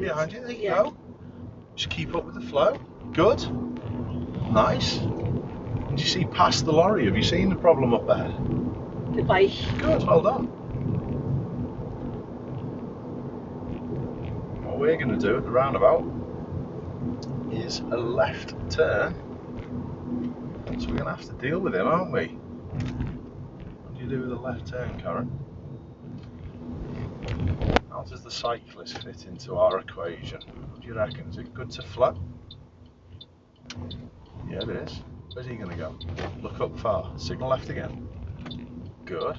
behind you. There you go. Just keep up with the flow. Good. Nice. Did you see past the lorry? Have you seen the problem up ahead? The bike. Good, well done. What we're going to do at the roundabout is a left turn. So we're going to have to deal with him, aren't we? What do you do with a left turn, Karen? How does the cyclist fit into our equation? What do you reckon? Is it good to flow? Yeah, it is. Where's he going to go? Look up far. Signal left again. Good.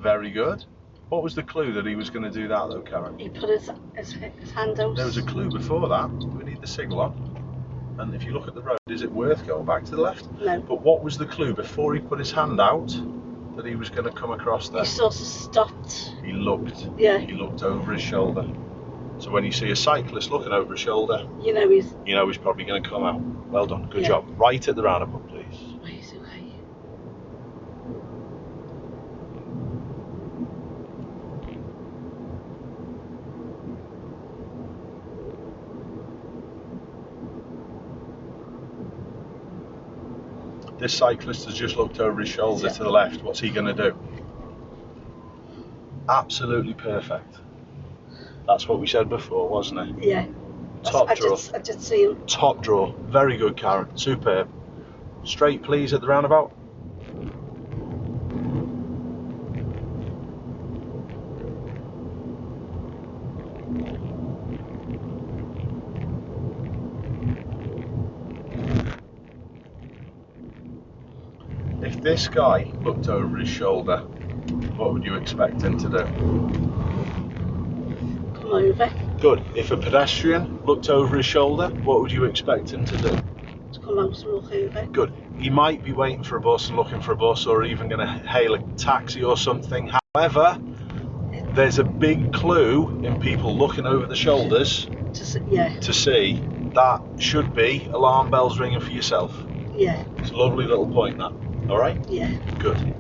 Very good. What was the clue that he was going to do that though, Karen? He put his hand out. There was a clue before that. We need the signal on. And if you look at the road, is it worth going back to the left? No. But what was the clue before he put his hand out that he was going to come across there? He sort of stopped. He looked. Yeah. He looked over his shoulder. So when you see a cyclist looking over his shoulder, you know he's probably going to come out. Well done. Good Yeah. job. Right at the roundabout, please. He's okay. This cyclist has just looked over his shoulder to the left. What's he going to do? Absolutely perfect. That's what we said before, wasn't it? Yeah. Top draw. I did see him. Top draw. Very good, Karen. Superb. Straight, please, at the roundabout. If this guy looked over his shoulder, what would you expect him to do? Come over. Good. If a pedestrian looked over his shoulder, what would you expect him to do? To come out and walk over. Good. He might be waiting for a bus and looking for a bus, or even going to hail a taxi or something. However, there's a big clue in people looking over the shoulders to see that should be alarm bells ringing for yourself. Yeah. It's a lovely little point, that. All right? Yeah. Good.